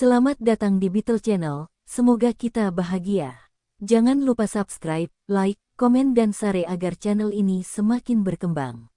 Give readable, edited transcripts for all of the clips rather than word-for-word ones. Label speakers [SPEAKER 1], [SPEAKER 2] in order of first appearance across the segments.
[SPEAKER 1] Selamat datang di Beetle Channel, semoga kita bahagia. Jangan lupa subscribe, like, komen dan share agar channel ini semakin berkembang.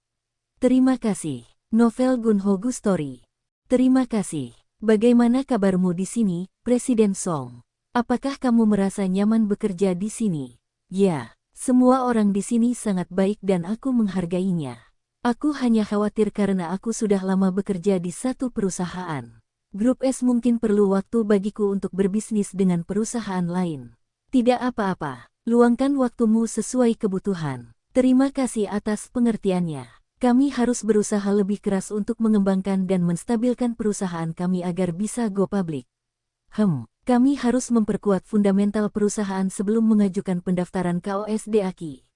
[SPEAKER 1] Terima kasih. Novel Gunho Gu Story. Terima kasih. Bagaimana kabarmu di sini, Presiden Song? Apakah kamu merasa nyaman bekerja di sini? Ya, semua orang di sini sangat baik dan aku menghargainya. Aku hanya khawatir karena aku sudah lama bekerja di satu perusahaan. Grup S mungkin perlu waktu bagiku untuk berbisnis dengan perusahaan lain. Tidak apa-apa, luangkan waktumu sesuai kebutuhan. Terima kasih atas pengertiannya. Kami harus berusaha lebih keras untuk mengembangkan dan menstabilkan perusahaan kami agar bisa go public. Kami harus memperkuat fundamental perusahaan sebelum mengajukan pendaftaran KOSD AKI.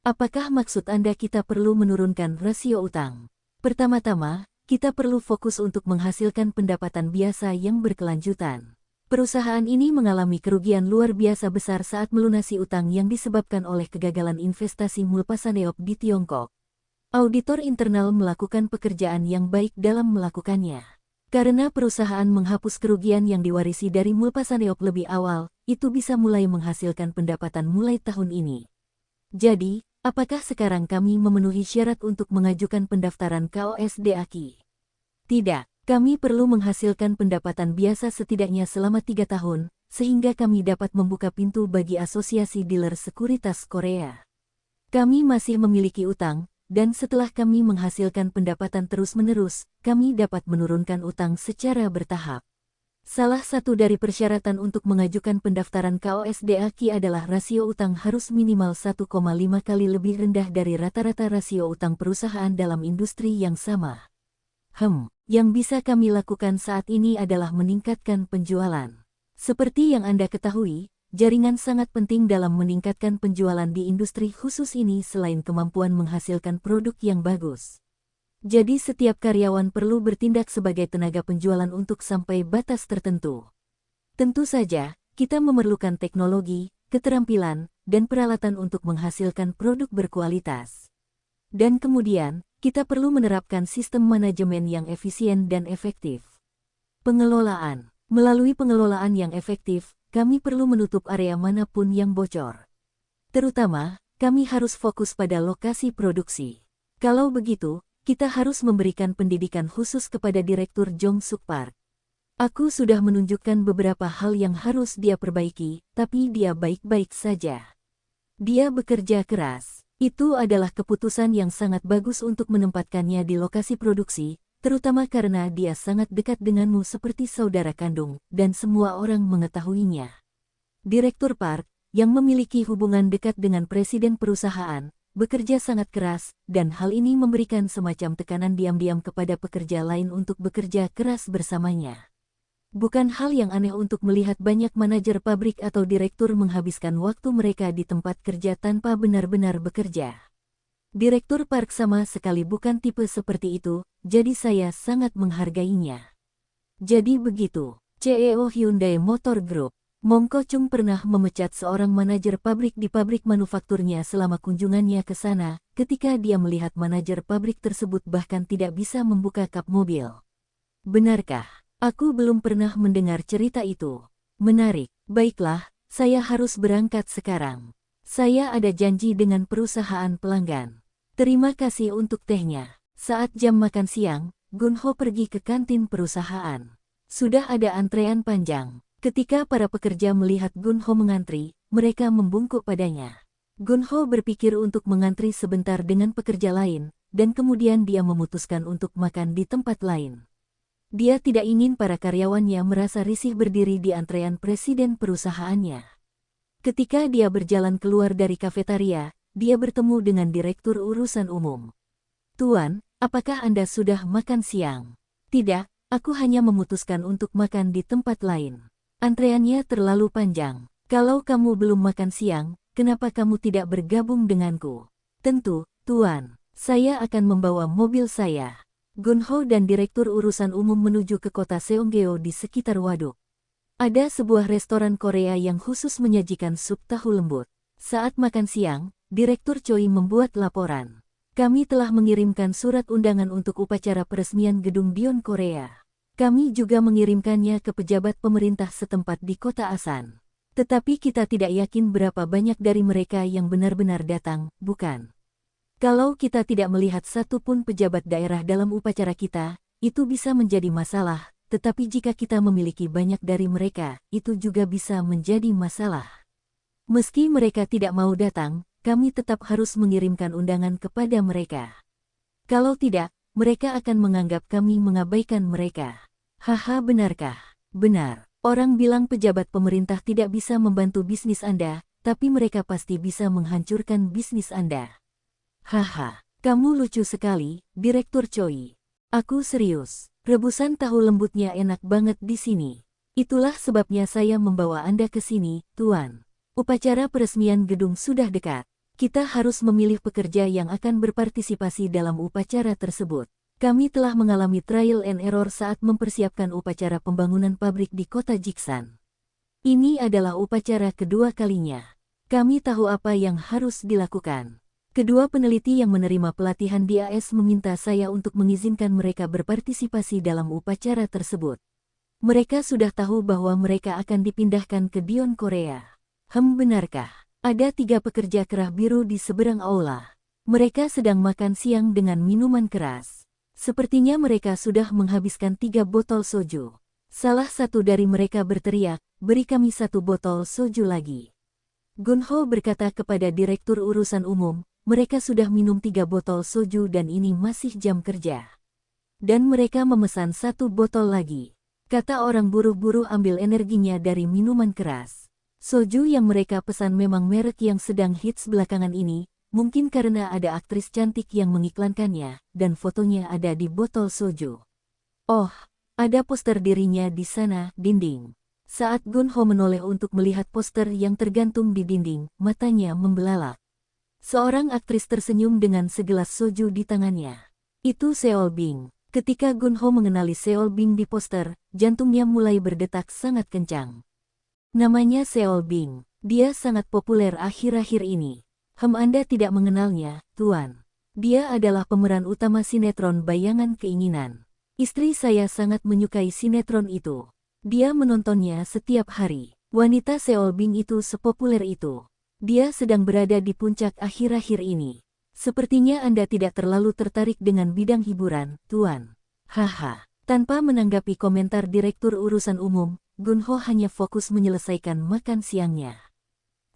[SPEAKER 1] Apakah maksud Anda kita perlu menurunkan rasio utang? Pertama-tama, kita perlu fokus untuk menghasilkan pendapatan biasa yang berkelanjutan. Perusahaan ini mengalami kerugian luar biasa besar saat melunasi utang yang disebabkan oleh kegagalan investasi Mulpasaneop di Tiongkok. Auditor internal melakukan pekerjaan yang baik dalam melakukannya. Karena perusahaan menghapus kerugian yang diwarisi dari Mulpasaneop lebih awal, itu bisa mulai menghasilkan pendapatan mulai tahun ini. Jadi, apakah sekarang kami memenuhi syarat untuk mengajukan pendaftaran KOSD AKI? Tidak, kami perlu menghasilkan pendapatan biasa setidaknya selama 3 tahun, sehingga kami dapat membuka pintu bagi Asosiasi Dealer Sekuritas Korea. Kami masih memiliki utang, dan setelah kami menghasilkan pendapatan terus-menerus, kami dapat menurunkan utang secara bertahap. Salah satu dari persyaratan untuk mengajukan pendaftaran KOSD AKI adalah rasio utang harus minimal 1,5 kali lebih rendah dari rata-rata rasio utang perusahaan dalam industri yang sama. Yang bisa kami lakukan saat ini adalah meningkatkan penjualan. Seperti yang Anda ketahui, jaringan sangat penting dalam meningkatkan penjualan di industri khusus ini selain kemampuan menghasilkan produk yang bagus. Jadi setiap karyawan perlu bertindak sebagai tenaga penjualan untuk sampai batas tertentu. Tentu saja, kita memerlukan teknologi, keterampilan, dan peralatan untuk menghasilkan produk berkualitas. Dan kemudian, kita perlu menerapkan sistem manajemen yang efisien dan efektif. Pengelolaan. Melalui pengelolaan yang efektif, kami perlu menutup area manapun yang bocor. Terutama, kami harus fokus pada lokasi produksi. Kalau begitu, kita harus memberikan pendidikan khusus kepada Direktur Jong Suk Park. Aku sudah menunjukkan beberapa hal yang harus dia perbaiki, tapi dia baik-baik saja. Dia bekerja keras. Itu adalah keputusan yang sangat bagus untuk menempatkannya di lokasi produksi, terutama karena dia sangat dekat denganmu seperti saudara kandung, dan semua orang mengetahuinya. Direktur Park, yang memiliki hubungan dekat dengan presiden perusahaan, bekerja sangat keras, dan hal ini memberikan semacam tekanan diam-diam kepada pekerja lain untuk bekerja keras bersamanya. Bukan hal yang aneh untuk melihat banyak manajer pabrik atau direktur menghabiskan waktu mereka di tempat kerja tanpa benar-benar bekerja. Direktur Park sama sekali bukan tipe seperti itu, jadi saya sangat menghargainya. Jadi begitu, CEO Hyundai Motor Group, Mong Ko Chung pernah memecat seorang manajer pabrik di pabrik manufakturnya selama kunjungannya ke sana, ketika dia melihat manajer pabrik tersebut bahkan tidak bisa membuka kap mobil. Benarkah? Aku belum pernah mendengar cerita itu. Menarik. Baiklah, saya harus berangkat sekarang. Saya ada janji dengan perusahaan pelanggan. Terima kasih untuk tehnya. Saat jam makan siang, Gunho pergi ke kantin perusahaan. Sudah ada antrean panjang. Ketika para pekerja melihat Gunho mengantri, mereka membungkuk padanya. Gunho berpikir untuk mengantri sebentar dengan pekerja lain, dan kemudian dia memutuskan untuk makan di tempat lain. Dia tidak ingin para karyawannya merasa risih berdiri di antrean presiden perusahaannya. Ketika dia berjalan keluar dari kafetaria, dia bertemu dengan Direktur Urusan Umum. "Tuan, apakah Anda sudah makan siang?" "Tidak, aku hanya memutuskan untuk makan di tempat lain. Antreannya terlalu panjang. Kalau kamu belum makan siang, kenapa kamu tidak bergabung denganku?" "Tentu, Tuan. Saya akan membawa mobil saya." Gunho dan Direktur Urusan Umum menuju ke kota Seonggeo di sekitar waduk. Ada sebuah restoran Korea yang khusus menyajikan sup tahu lembut. Saat makan siang, Direktur Choi membuat laporan. "Kami telah mengirimkan surat undangan untuk upacara peresmian gedung Dion Korea. Kami juga mengirimkannya ke pejabat pemerintah setempat di kota Asan. Tetapi kita tidak yakin berapa banyak dari mereka yang benar-benar datang, bukan? Kalau kita tidak melihat satupun pejabat daerah dalam upacara kita, itu bisa menjadi masalah, tetapi jika kita memiliki banyak dari mereka, itu juga bisa menjadi masalah. Meski mereka tidak mau datang, kami tetap harus mengirimkan undangan kepada mereka. Kalau tidak, mereka akan menganggap kami mengabaikan mereka. Haha, benarkah? Benar. Orang bilang pejabat pemerintah tidak bisa membantu bisnis Anda, tapi mereka pasti bisa menghancurkan bisnis Anda. Haha, kamu lucu sekali, Direktur Choi. Aku serius. Rebusan tahu lembutnya enak banget di sini. Itulah sebabnya saya membawa Anda ke sini, Tuan. Upacara peresmian gedung sudah dekat. Kita harus memilih pekerja yang akan berpartisipasi dalam upacara tersebut. Kami telah mengalami trial and error saat mempersiapkan upacara pembangunan pabrik di kota Jiksan. Ini adalah upacara kedua kalinya. Kami tahu apa yang harus dilakukan. Kedua peneliti yang menerima pelatihan di AS meminta saya untuk mengizinkan mereka berpartisipasi dalam upacara tersebut. Mereka sudah tahu bahwa mereka akan dipindahkan ke Dion Korea. Benarkah? Ada 3 pekerja kerah biru di seberang aula. Mereka sedang makan siang dengan minuman keras. Sepertinya mereka sudah menghabiskan 3 botol soju. Salah satu dari mereka berteriak, "Beri kami 1 botol soju lagi." Gunho berkata kepada Direktur Urusan Umum, mereka sudah minum 3 botol soju dan ini masih jam kerja. Dan mereka memesan 1 botol lagi. Kata orang buruh-buruh ambil energinya dari minuman keras. Soju yang mereka pesan memang merek yang sedang hits belakangan ini, mungkin karena ada aktris cantik yang mengiklankannya, dan fotonya ada di botol soju. Oh, ada poster dirinya di sana, dinding. Saat Gunho menoleh untuk melihat poster yang tergantung di dinding, matanya membelalak. Seorang aktris tersenyum dengan segelas soju di tangannya. Itu Seol Bing. Ketika Gunho mengenali Seol Bing di poster, jantungnya mulai berdetak sangat kencang. Namanya Seol Bing. Dia sangat populer akhir-akhir ini. Anda tidak mengenalnya, Tuan. Dia adalah pemeran utama sinetron Bayangan Keinginan. Istri saya sangat menyukai sinetron itu. Dia menontonnya setiap hari. Wanita Seol Bing itu sepopuler itu. Dia sedang berada di puncak akhir-akhir ini. Sepertinya Anda tidak terlalu tertarik dengan bidang hiburan, Tuan. Haha. Tanpa menanggapi komentar Direktur Urusan Umum, Gunho hanya fokus menyelesaikan makan siangnya.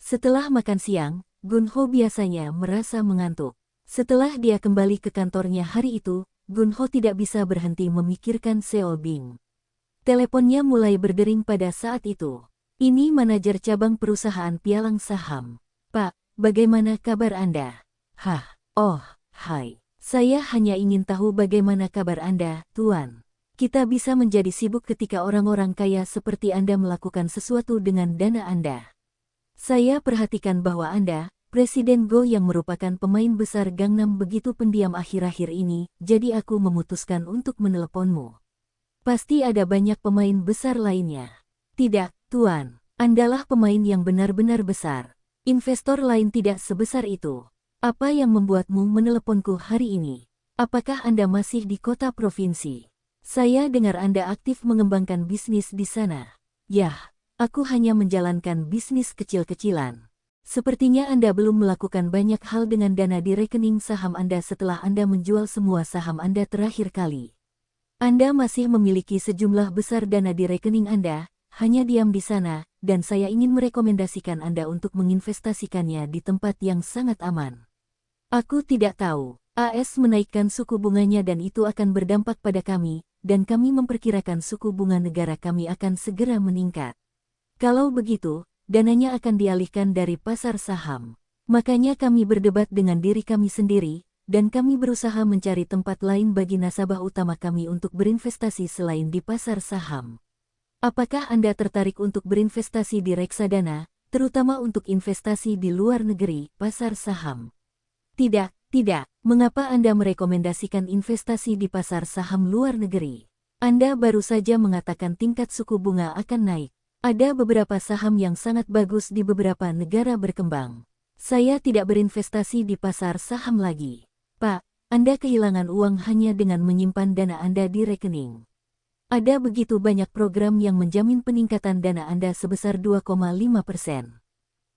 [SPEAKER 1] Setelah makan siang, Gunho biasanya merasa mengantuk. Setelah dia kembali ke kantornya hari itu, Gunho tidak bisa berhenti memikirkan Seol Bing. Teleponnya mulai berdering pada saat itu. Ini manajer cabang perusahaan pialang saham. Pak, bagaimana kabar Anda? Oh, hai. Saya hanya ingin tahu bagaimana kabar Anda, Tuan. Kita bisa menjadi sibuk ketika orang-orang kaya seperti Anda melakukan sesuatu dengan dana Anda. Saya perhatikan bahwa Anda, Presiden Go yang merupakan pemain besar Gangnam begitu pendiam akhir-akhir ini, jadi aku memutuskan untuk meneleponmu. Pasti ada banyak pemain besar lainnya. Tidak, Tuan. Andalah pemain yang benar-benar besar. Investor lain tidak sebesar itu. Apa yang membuatmu meneleponku hari ini? Apakah Anda masih di kota provinsi? Saya dengar Anda aktif mengembangkan bisnis di sana. Yah, aku hanya menjalankan bisnis kecil-kecilan. Sepertinya Anda belum melakukan banyak hal dengan dana di rekening saham Anda setelah Anda menjual semua saham Anda terakhir kali. Anda masih memiliki sejumlah besar dana di rekening Anda, hanya diam di sana, dan saya ingin merekomendasikan Anda untuk menginvestasikannya di tempat yang sangat aman. Aku tidak tahu. AS menaikkan suku bunganya dan itu akan berdampak pada kami, dan kami memperkirakan suku bunga negara kami akan segera meningkat. Kalau begitu, dananya akan dialihkan dari pasar saham. Makanya kami berdebat dengan diri kami sendiri, dan kami berusaha mencari tempat lain bagi nasabah utama kami untuk berinvestasi selain di pasar saham. Apakah Anda tertarik untuk berinvestasi di reksadana, terutama untuk investasi di luar negeri, pasar saham? Tidak. Mengapa Anda merekomendasikan investasi di pasar saham luar negeri? Anda baru saja mengatakan tingkat suku bunga akan naik. Ada beberapa saham yang sangat bagus di beberapa negara berkembang. Saya tidak berinvestasi di pasar saham lagi. Pak, Anda kehilangan uang hanya dengan menyimpan dana Anda di rekening. Ada begitu banyak program yang menjamin peningkatan dana Anda sebesar 2,5%.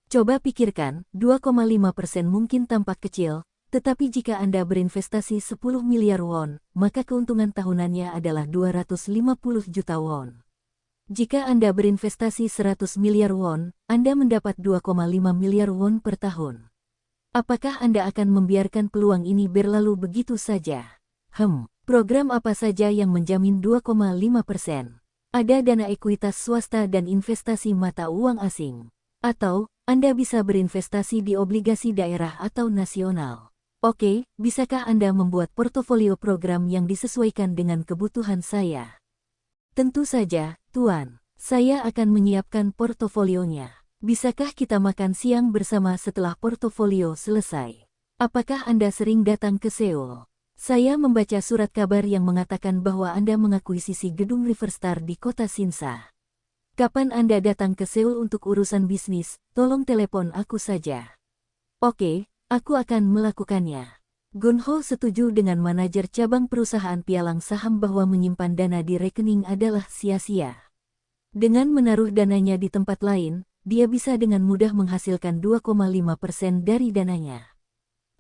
[SPEAKER 1] Coba pikirkan, 2,5% mungkin tampak kecil, tetapi jika Anda berinvestasi 10 miliar won, maka keuntungan tahunannya adalah 250 juta won. Jika Anda berinvestasi 100 miliar won, Anda mendapat 2,5 miliar won per tahun. Apakah Anda akan membiarkan peluang ini berlalu begitu saja? Program apa saja yang menjamin 2,5%? Ada dana ekuitas swasta dan investasi mata uang asing. Atau, Anda bisa berinvestasi di obligasi daerah atau nasional. Oke, bisakah Anda membuat portofolio program yang disesuaikan dengan kebutuhan saya? Tentu saja, Tuan. Saya akan menyiapkan portofolionya. Bisakah kita makan siang bersama setelah portofolio selesai? Apakah Anda sering datang ke Seoul? Saya membaca surat kabar yang mengatakan bahwa Anda mengakuisisi gedung Riverstar di kota Sinsa. Kapan Anda datang ke Seoul untuk urusan bisnis, tolong telepon aku saja. Oke, aku akan melakukannya. Gunho setuju dengan manajer cabang perusahaan pialang saham bahwa menyimpan dana di rekening adalah sia-sia. Dengan menaruh dananya di tempat lain, dia bisa dengan mudah menghasilkan 2,5% dari dananya.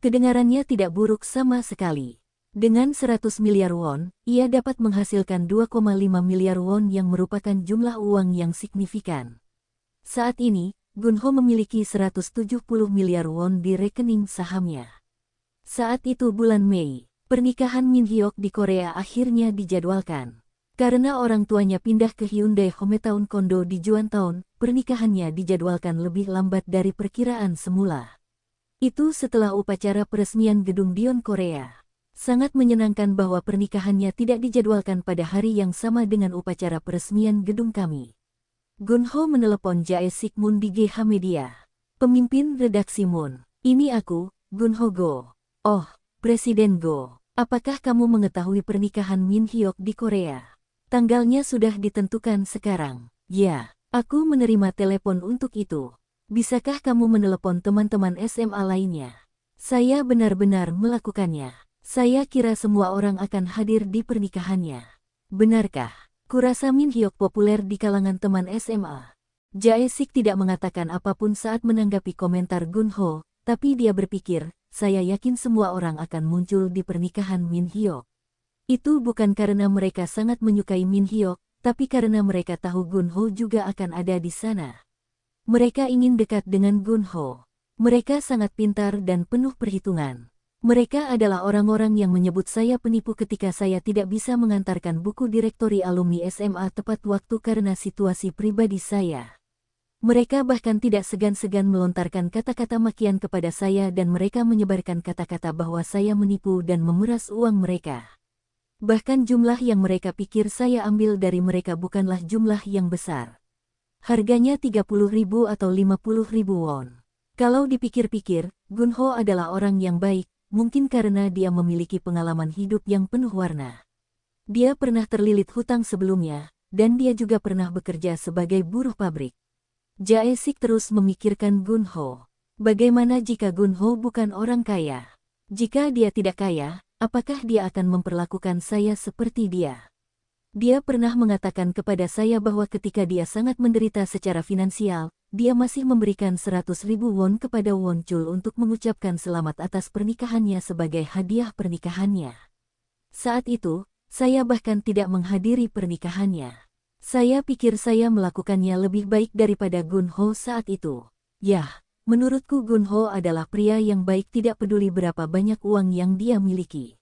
[SPEAKER 1] Kedengarannya tidak buruk sama sekali. Dengan 100 miliar won, ia dapat menghasilkan 2,5 miliar won yang merupakan jumlah uang yang signifikan. Saat ini, Gunho memiliki 170 miliar won di rekening sahamnya. Saat itu bulan Mei, pernikahan Min Hyuk di Korea akhirnya dijadwalkan. Karena orang tuanya pindah ke Hyundai Hometown Kondo di Juantown, pernikahannya dijadwalkan lebih lambat dari perkiraan semula. Itu setelah upacara peresmian gedung Dion Korea. Sangat menyenangkan bahwa pernikahannya tidak dijadwalkan pada hari yang sama dengan upacara peresmian gedung kami. Gunho menelepon Jae Sik Moon di GH Media. Pemimpin redaksi Moon, ini aku, Gunho Go. Oh, Presiden Go. Apakah kamu mengetahui pernikahan Min Hyuk di Korea? Tanggalnya sudah ditentukan sekarang. Ya, aku menerima telepon untuk itu. Bisakah kamu menelepon teman-teman SMA lainnya? Saya benar-benar melakukannya. Saya kira semua orang akan hadir di pernikahannya. Benarkah? Kurasa Min Hyuk populer di kalangan teman SMA. Jae Sik tidak mengatakan apapun saat menanggapi komentar Gunho, tapi dia berpikir, saya yakin semua orang akan muncul di pernikahan Min Hyuk. Itu bukan karena mereka sangat menyukai Min Hyuk, tapi karena mereka tahu Gunho juga akan ada di sana. Mereka ingin dekat dengan Gunho. Mereka sangat pintar dan penuh perhitungan. Mereka adalah orang-orang yang menyebut saya penipu ketika saya tidak bisa mengantarkan buku direktori alumni SMA tepat waktu karena situasi pribadi saya. Mereka bahkan tidak segan-segan melontarkan kata-kata makian kepada saya dan mereka menyebarkan kata-kata bahwa saya menipu dan memeras uang mereka. Bahkan jumlah yang mereka pikir saya ambil dari mereka bukanlah jumlah yang besar. Harganya 30.000 atau 50.000 won. Kalau dipikir-pikir, Gunho adalah orang yang baik. Mungkin karena dia memiliki pengalaman hidup yang penuh warna. Dia pernah terlilit hutang sebelumnya, dan dia juga pernah bekerja sebagai buruh pabrik. Jae Sik terus memikirkan Gunho. Bagaimana jika Gunho bukan orang kaya? Jika dia tidak kaya, apakah dia akan memperlakukan saya seperti dia? Dia pernah mengatakan kepada saya bahwa ketika dia sangat menderita secara finansial, dia masih memberikan 100.000 won kepada Won Chul untuk mengucapkan selamat atas pernikahannya sebagai hadiah pernikahannya. Saat itu, saya bahkan tidak menghadiri pernikahannya. Saya pikir saya melakukannya lebih baik daripada Gunho saat itu. Yah, menurutku Gunho adalah pria yang baik tidak peduli berapa banyak uang yang dia miliki.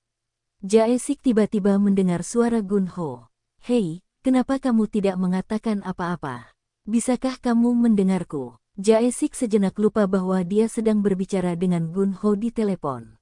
[SPEAKER 1] Jae Sik tiba-tiba mendengar suara Gunho. Hei, kenapa kamu tidak mengatakan apa-apa? Bisakah kamu mendengarku? Jae Sik sejenak lupa bahwa dia sedang berbicara dengan Gunho di telepon.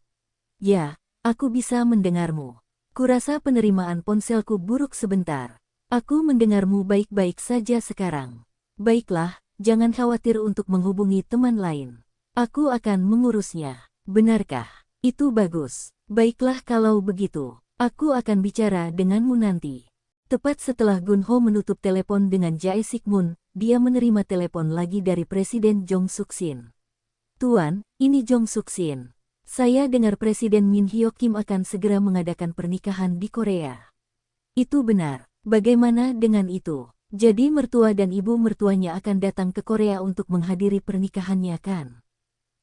[SPEAKER 1] Ya, aku bisa mendengarmu. Kurasa penerimaan ponselku buruk sebentar. Aku mendengarmu baik-baik saja sekarang. Baiklah, jangan khawatir untuk menghubungi teman lain. Aku akan mengurusnya. Benarkah? Itu bagus. Baiklah kalau begitu. Aku akan bicara denganmu nanti. Tepat setelah Gunho menutup telepon dengan Jae Sik Moon, dia menerima telepon lagi dari Presiden Jong Suk Sin. Tuan, ini Jong Suk Sin. Saya dengar Presiden Min Hyuk Kim akan segera mengadakan pernikahan di Korea. Itu benar. Bagaimana dengan itu? Jadi mertua dan ibu mertuanya akan datang ke Korea untuk menghadiri pernikahannya kan?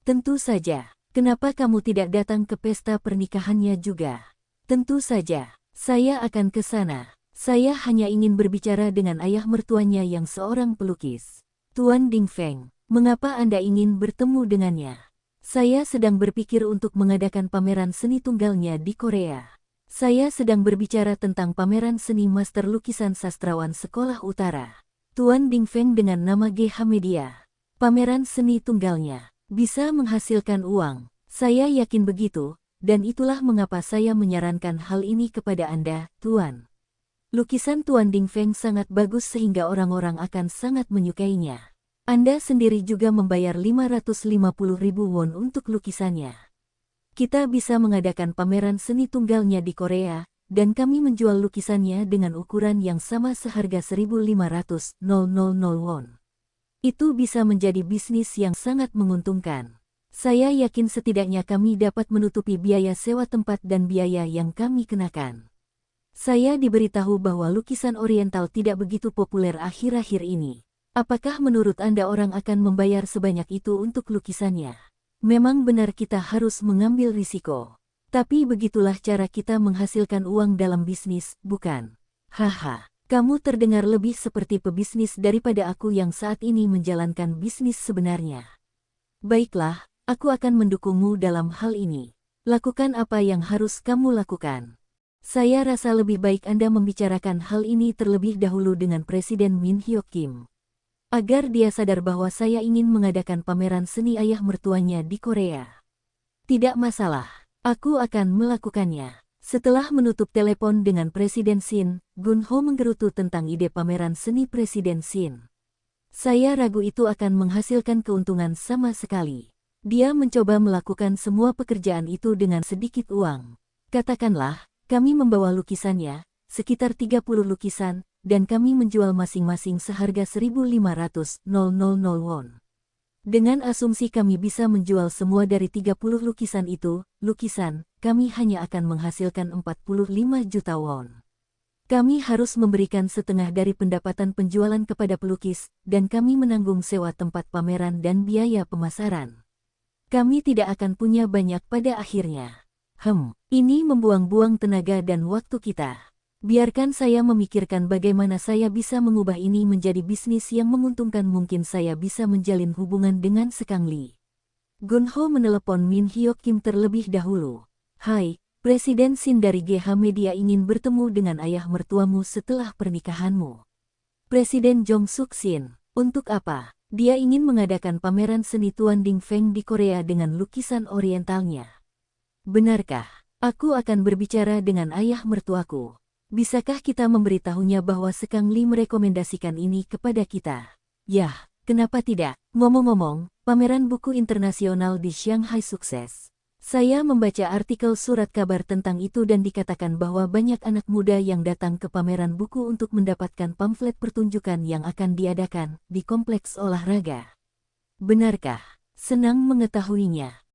[SPEAKER 1] Tentu saja. Kenapa kamu tidak datang ke pesta pernikahannya juga? Tentu saja. Saya akan ke sana. Saya hanya ingin berbicara dengan ayah mertuanya yang seorang pelukis. Tuan Dingfeng, mengapa Anda ingin bertemu dengannya? Saya sedang berpikir untuk mengadakan pameran seni tunggalnya di Korea. Saya sedang berbicara tentang pameran seni master lukisan sastrawan Sekolah Utara. Tuan Dingfeng dengan nama GH Media. Pameran seni tunggalnya bisa menghasilkan uang. Saya yakin begitu, dan itulah mengapa saya menyarankan hal ini kepada Anda, Tuan. Lukisan Tuan Dingfeng sangat bagus sehingga orang-orang akan sangat menyukainya. Anda sendiri juga membayar 550.000 won untuk lukisannya. Kita bisa mengadakan pameran seni tunggalnya di Korea, dan kami menjual lukisannya dengan ukuran yang sama seharga 1.500.000 won. Itu bisa menjadi bisnis yang sangat menguntungkan. Saya yakin setidaknya kami dapat menutupi biaya sewa tempat dan biaya yang kami kenakan. Saya diberitahu bahwa lukisan oriental tidak begitu populer akhir-akhir ini. Apakah menurut Anda orang akan membayar sebanyak itu untuk lukisannya? Memang benar kita harus mengambil risiko. Tapi begitulah cara kita menghasilkan uang dalam bisnis, bukan? Haha, kamu terdengar lebih seperti pebisnis daripada aku yang saat ini menjalankan bisnis sebenarnya. Baiklah, aku akan mendukungmu dalam hal ini. Lakukan apa yang harus kamu lakukan. Saya rasa lebih baik Anda membicarakan hal ini terlebih dahulu dengan Presiden Min Hyok Kim. Agar dia sadar bahwa saya ingin mengadakan pameran seni ayah mertuanya di Korea. Tidak masalah, aku akan melakukannya. Setelah menutup telepon dengan Presiden Shin, Gun-ho menggerutu tentang ide pameran seni Presiden Shin. Saya ragu itu akan menghasilkan keuntungan sama sekali. Dia mencoba melakukan semua pekerjaan itu dengan sedikit uang. Katakanlah, kami membawa lukisannya, sekitar 30 lukisan, dan kami menjual masing-masing seharga 1.500.000 won. Dengan asumsi kami bisa menjual semua dari 30 lukisan itu, kami hanya akan menghasilkan 45 juta won. Kami harus memberikan setengah dari pendapatan penjualan kepada pelukis, dan kami menanggung sewa tempat pameran dan biaya pemasaran. Kami tidak akan punya banyak pada akhirnya. Ini membuang-buang tenaga dan waktu kita. Biarkan saya memikirkan bagaimana saya bisa mengubah ini menjadi bisnis yang menguntungkan. Mungkin saya bisa menjalin hubungan dengan Sekang Lee. Gun-ho menelepon Min Hyok Kim terlebih dahulu. Hai, Presiden Shin dari GH Media ingin bertemu dengan ayah mertuamu setelah pernikahanmu. Presiden Jong Suk Shin, untuk apa? Dia ingin mengadakan pameran seni Tuan Dingfeng di Korea dengan lukisan orientalnya. Benarkah? Aku akan berbicara dengan ayah mertuaku. Bisakah kita memberitahunya bahwa Sekang Lee merekomendasikan ini kepada kita? Yah, kenapa tidak? Ngomong-ngomong, pameran buku internasional di Shanghai sukses. Saya membaca artikel surat kabar tentang itu dan dikatakan bahwa banyak anak muda yang datang ke pameran buku untuk mendapatkan pamflet pertunjukan yang akan diadakan di kompleks olahraga. Benarkah? Senang mengetahuinya.